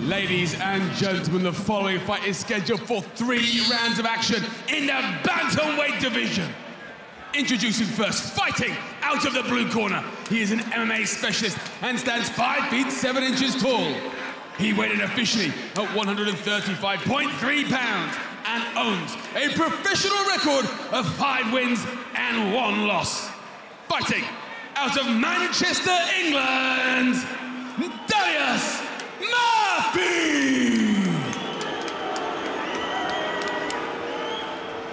Ladies and gentlemen, the following fight is scheduled for 3 rounds of action in the Bantamweight division. Introducing first, fighting out of the blue corner. He is an MMA specialist and stands 5 feet 7 inches tall. He weighed in officially at 135.3 pounds and owns a professional record of 5 wins and 1 loss. Fighting out of Manchester, England, Darius Mafi!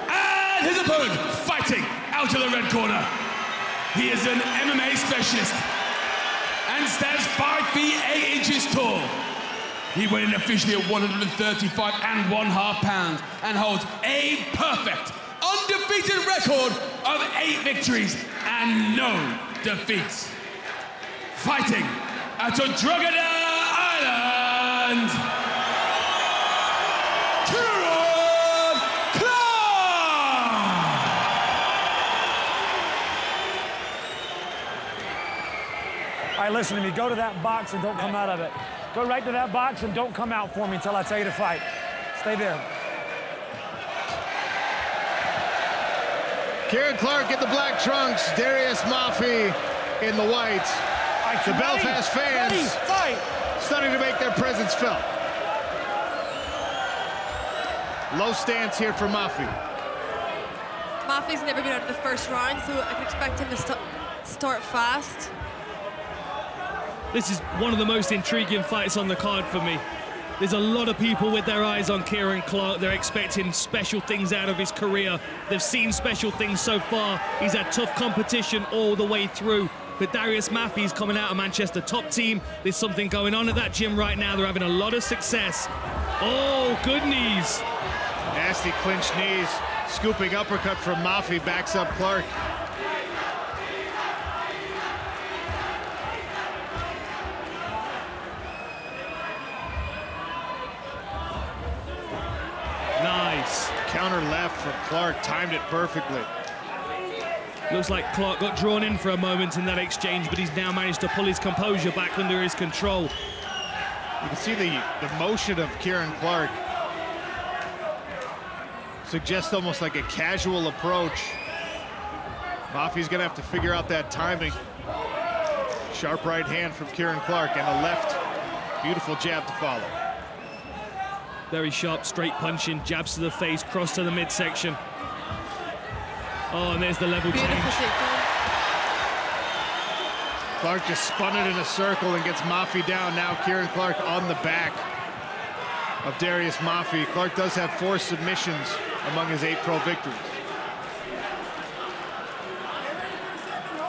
And his opponent, fighting out of the red corner. He is an MMA specialist and stands 5 feet 8 inches tall. He weighed in officially at 135.5 pounds and holds a perfect, undefeated record of 8 victories and no defeats. Fighting out of Drogheda Island, Ciarán Clarke! All right, listen to me. Go to that box and don't come out of it. Go right to that box and don't come out for me until I tell you to fight. Stay there. Ciarán Clarke in the black trunks, Darius Mafi in the whites. Right, the Belfast fans starting to make their presence felt. Low stance here for Mafi. Mafi's never been out of the first round, so I can expect him to start fast. This is one of the most intriguing fights on the card for me. There's a lot of people with their eyes on Ciarán Clarke. They're expecting special things out of his career. They've seen special things so far. He's had tough competition all the way through. But Darius Mafi's coming out of Manchester, top team. There's something going on at that gym right now. They're having a lot of success. Oh, good knees. Nasty clinch knees. Scooping uppercut from Mafi, backs up Clarke. Nice. Counter left from Clarke, timed it perfectly. Looks like Clarke got drawn in for a moment in that exchange, but he's now managed to pull his composure back under his control. You can see the motion of Ciarán Clarke. Suggests almost like a casual approach. Mafi's gonna have to figure out that timing. Sharp right hand from Ciarán Clarke and a left. Beautiful jab to follow. Very sharp, straight punching, jabs to the face, cross to the midsection. Oh, and there's the level change. Clarke just spun it in a circle and gets Mafi down. Now Ciarán Clarke on the back of Darius Mafi. Clarke does have 4 submissions among his 8 pro victories.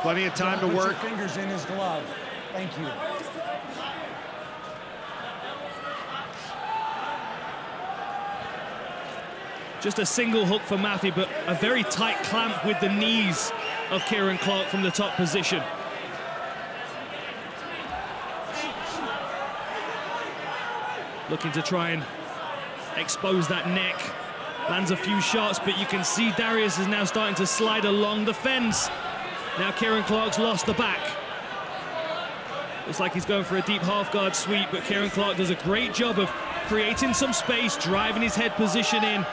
Plenty of time to work. Put your fingers in his glove. Thank you. Just a single hook for Mafi, but a very tight clamp with the knees of Ciarán Clarke from the top position. Looking to try and expose that neck. Lands a few shots, but you can see Darius is now starting to slide along the fence. Now Ciarán Clarke's lost the back. Looks like he's going for a deep half-guard sweep, but Ciarán Clarke does a great job of creating some space, driving his head position in,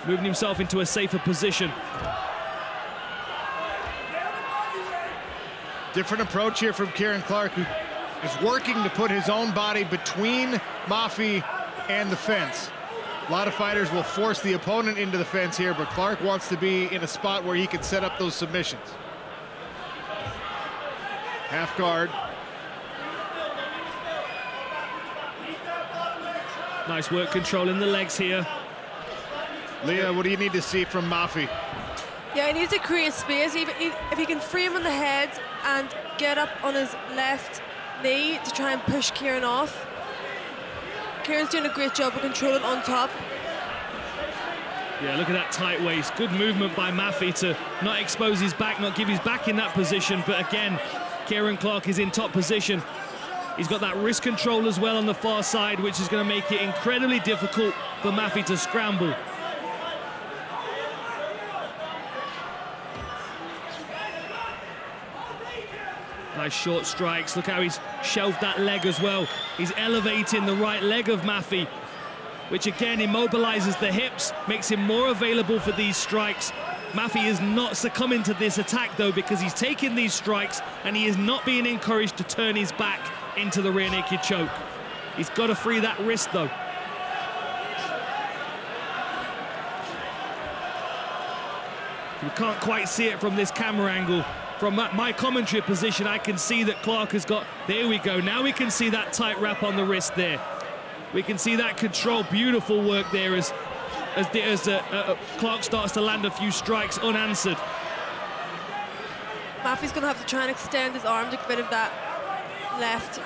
moving himself into a safer position. Different approach here from Ciarán Clarke, who is working to put his own body between Mafi and the fence. A lot of fighters will force the opponent into the fence here, but Clarke wants to be in a spot where he can set up those submissions. Half guard. Nice work controlling the legs here. Leah, what do you need to see from Mafi? Yeah, he needs to create space. If he can free him on the head and get up on his left knee to try and push Ciarán off. Ciarán's doing a great job of controlling on top. Yeah, look at that tight waist. Good movement by Mafi to not expose his back, not give his back in that position. But again, Ciarán Clarke is in top position. He's got that wrist control as well on the far side, which is going to make it incredibly difficult for Mafi to scramble. Nice short strikes. Look how he's shelved that leg as well. He's elevating the right leg of Mafi, which again immobilizes the hips, makes him more available for these strikes. Mafi is not succumbing to this attack though, because he's taking these strikes and he is not being encouraged to turn his back into the rear naked choke. He's got to free that wrist though. You can't quite see it from this camera angle. From my commentary position, I can see that Clarke has got, there we go. Now we can see that tight wrap on the wrist there. We can see that control, beautiful work there as Clarke starts to land a few strikes unanswered. Mafi's going to have to try and extend his arm to get rid of that left.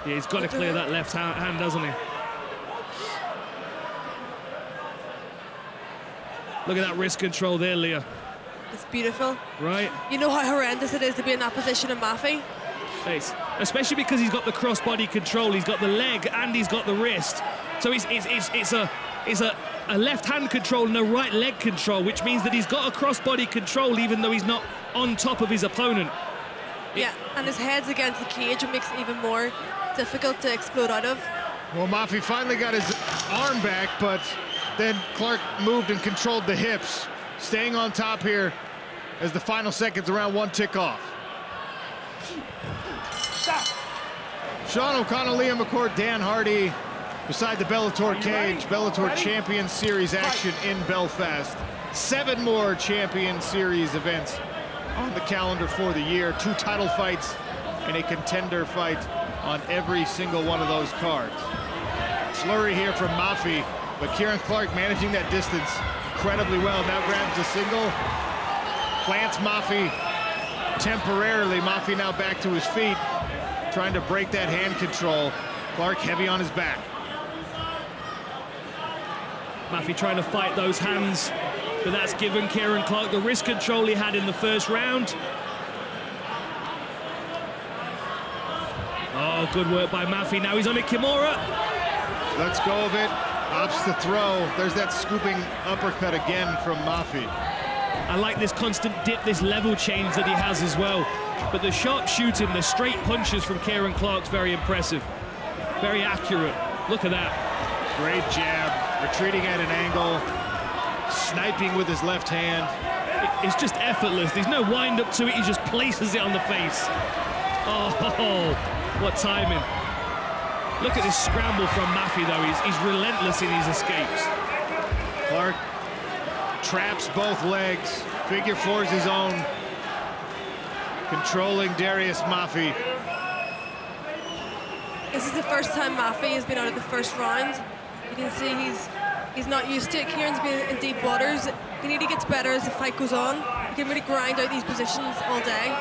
Yeah, he's got to clear that left hand, doesn't he? Look at that wrist control there, Leah. It's beautiful. Right. You know how horrendous it is to be in that position of Mafi? Especially because he's got the cross-body control, he's got the leg and he's got the wrist. So it's a left-hand control and a right leg control, which means that he's got a cross-body control even though he's not on top of his opponent. Yeah, and his head's against the cage, which makes it even more difficult to explode out of. Well, Mafi finally got his arm back, but then Clarke moved and controlled the hips, staying on top here as the final seconds of round one tick off. Stop. Sean O'Connell, Liam McCourt, Dan Hardy beside the Bellator cage. Bellator Champion Series action in Belfast. 7 more Champion Series events on the calendar for the year. 2 title fights and a contender fight on every single one of those cards. Flurry here from Mafi, but Ciarán Clarke managing that distance incredibly well. Now grabs the single, plants Mafi temporarily. Mafi now back to his feet, trying to break that hand control. Clarke heavy on his back. Mafi trying to fight those hands, but that's given Ciarán Clarke the wrist control he had in the first round. Oh, good work by Mafi. Now he's on a Kimura. Let's go of it. Opts the throw. There's that scooping uppercut again from Mafi. I like this constant dip, this level change that he has as well. But the sharp shooting, the straight punches from Ciarán Clarke's very impressive. Very accurate. Look at that. Great jab. Retreating at an angle. Sniping with his left hand. It's just effortless. There's no wind up to it. He just places it on the face. Oh, what timing. Look at this scramble from Mafi, though. He's relentless in his escapes. Clarke traps both legs. Figure fours his own. Controlling Darius Mafi. This is the first time Mafi has been out of the first round. You can see he's not used to it. Ciarán's been in deep waters. He really gets better as the fight goes on. He can really grind out these positions all day.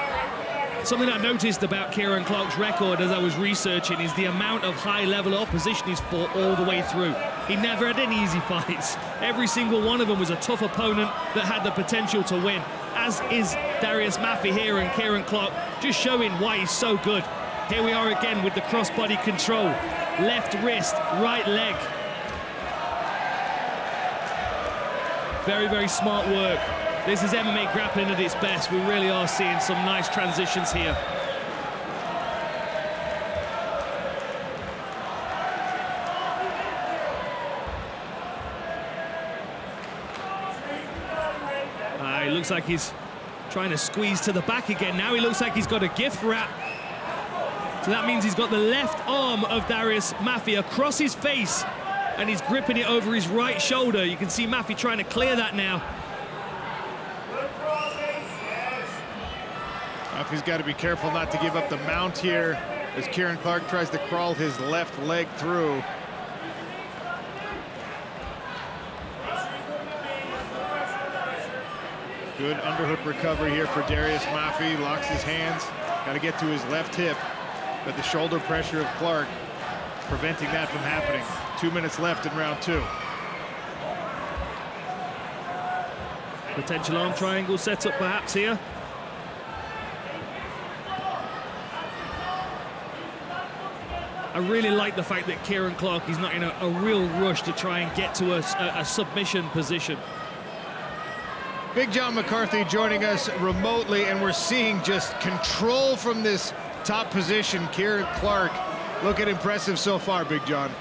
Something I noticed about Ciarán Clarke's record as I was researching is the amount of high-level opposition he's fought all the way through. He never had any easy fights. Every single one of them was a tough opponent that had the potential to win, as is Darius Mafi here, and Ciarán Clarke just showing why he's so good. Here we are again with the cross-body control. Left wrist, right leg. Very, very smart work. This is MMA grappling at its best. We really are seeing some nice transitions here. It looks like he's trying to squeeze to the back again. Now he looks like he's got a gift wrap. So that means he's got the left arm of Darius Mafi across his face, and he's gripping it over his right shoulder. You can see Mafi trying to clear that now. Mafi's got to be careful not to give up the mount here as Ciarán Clarke tries to crawl his left leg through. Good underhook recovery here for Darius Mafi. Locks his hands. Got to get to his left hip. But the shoulder pressure of Clarke preventing that from happening. 2 minutes left in round 2. Potential arm triangle set up perhaps here. I really like the fact that Ciarán Clarke is not in a real rush to try and get to a submission position. Big John McCarthy joining us remotely, and we're seeing just control from this top position. Ciarán Clarke looking impressive so far, Big John.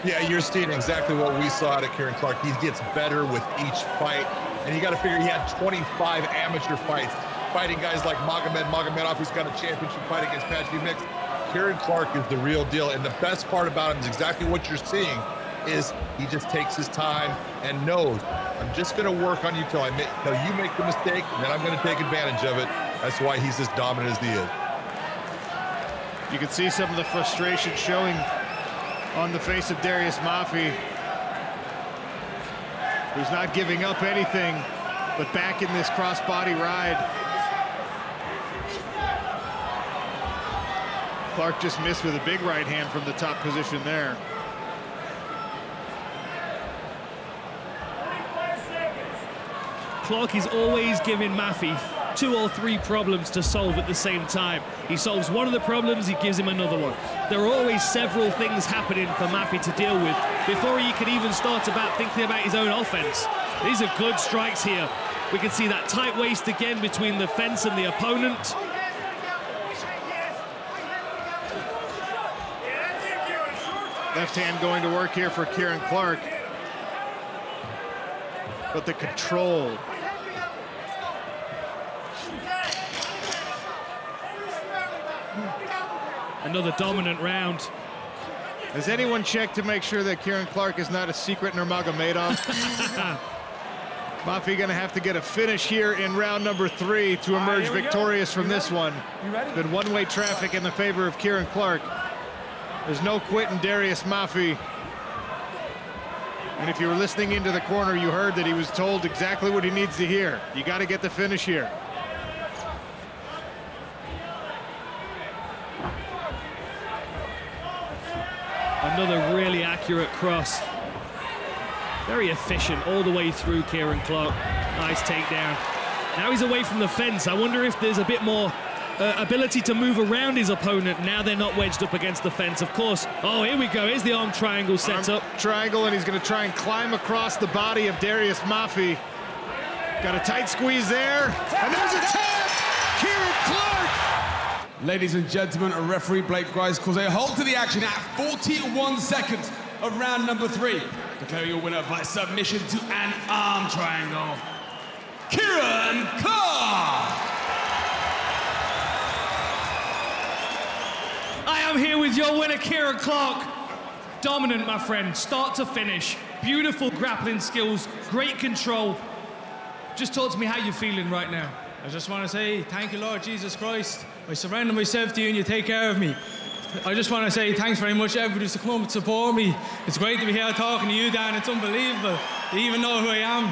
Yeah, you're seeing exactly what we saw out of Ciarán Clarke. He gets better with each fight, and you got to figure he had 25 amateur fights, fighting guys like Magomedov, who's got a championship fight against Patrick Mix. Ciarán Clarke is the real deal, and the best part about him is exactly what you're seeing, is he just takes his time and knows, I'm just going to work on you till you make the mistake, and then I'm going to take advantage of it. That's why he's as dominant as he is. You can see some of the frustration showing on the face of Darius Mafi, who's not giving up anything, but back in this crossbody ride. Clarke just missed with a big right hand from the top position there. Clarke is always giving Mafi 2 or 3 problems to solve at the same time. He solves one of the problems, he gives him another one. There are always several things happening for Mafi to deal with before he can even start thinking about his own offense. These are good strikes here. We can see that tight waist again between the fence and the opponent. Left hand going to work here for Ciarán Clarke. But the control. Another dominant round. Has anyone checked to make sure that Ciarán Clarke is not a secret Nurmagomedov? Mafi gonna have to get a finish here in round number 3 to emerge victorious from this one. Been one-way traffic in the favor of Ciarán Clarke. There's no quitting Darius Mafi. And if you were listening into the corner, you heard that he was told exactly what he needs to hear. You got to get the finish here. Another really accurate cross. Very efficient all the way through Ciarán Clarke. Nice takedown. Now he's away from the fence. I wonder if there's a bit more ability to move around his opponent now they're not wedged up against the fence. Of course, oh, here we go. Here's the arm triangle set up. Triangle, and he's going to try and climb across the body of Darius Mafi. Got a tight squeeze there, and there's a tap! Ciarán Clarke! Ladies and gentlemen, a referee, Blake Grice, calls a halt to the action at 41 seconds of round number 3. Declaring your winner by submission to an arm triangle, Ciarán Clarke! I am here with your winner, Ciarán Clarke. Dominant, my friend, start to finish. Beautiful grappling skills, great control. Just talk to me how you're feeling right now. I just want to say thank you, Lord Jesus Christ. I surrender myself to you and you take care of me. I just want to say thanks very much, everybody, to come up and support me. It's great to be here talking to you, Dan. It's unbelievable. You even know who I am.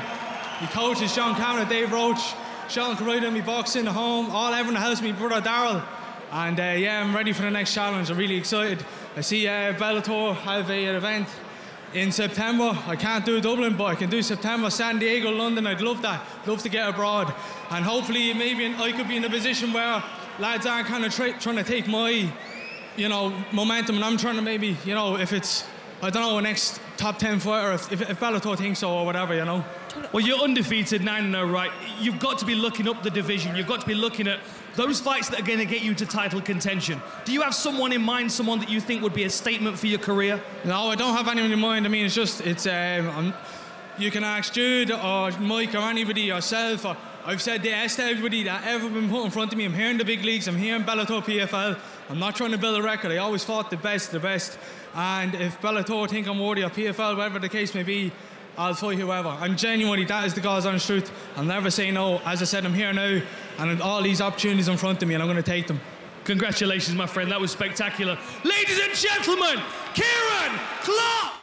My coaches, John Cameron, Dave Roach, Sean Carrida, me boxing, the home, everyone in the house, my brother Daryl. And yeah, I'm ready for the next challenge. I'm really excited. I see Bellator have an event in September. I can't do Dublin, but I can do September, San Diego, London. I'd love that. Love to get abroad. And hopefully, maybe I could be in a position where lads aren't kind of trying to take my, momentum. And I'm trying to maybe, if it's, I don't know, a next top 10 fighter, if Bellator thinks so or whatever, Well, you're undefeated 9-0, right? You've got to be looking up the division. You've got to be looking at those fights that are going to get you to title contention. Do you have someone in mind, someone that you think would be a statement for your career? No, I don't have anyone in mind. I mean, you can ask Jude or Mike or anybody, yourself. I've said yes to everybody that ever been put in front of me. I'm here in the big leagues. I'm here in Bellator PFL. I'm not trying to build a record. I always fought the best. And if Bellator think I'm worthy, or PFL, whatever the case may be, I'll fight whoever. I'm genuinely, that is the God's honest truth. I'll never say no. As I said, I'm here now, and all these opportunities in front of me, and I'm going to take them. Congratulations, my friend. That was spectacular. Ladies and gentlemen, Ciarán Clarke!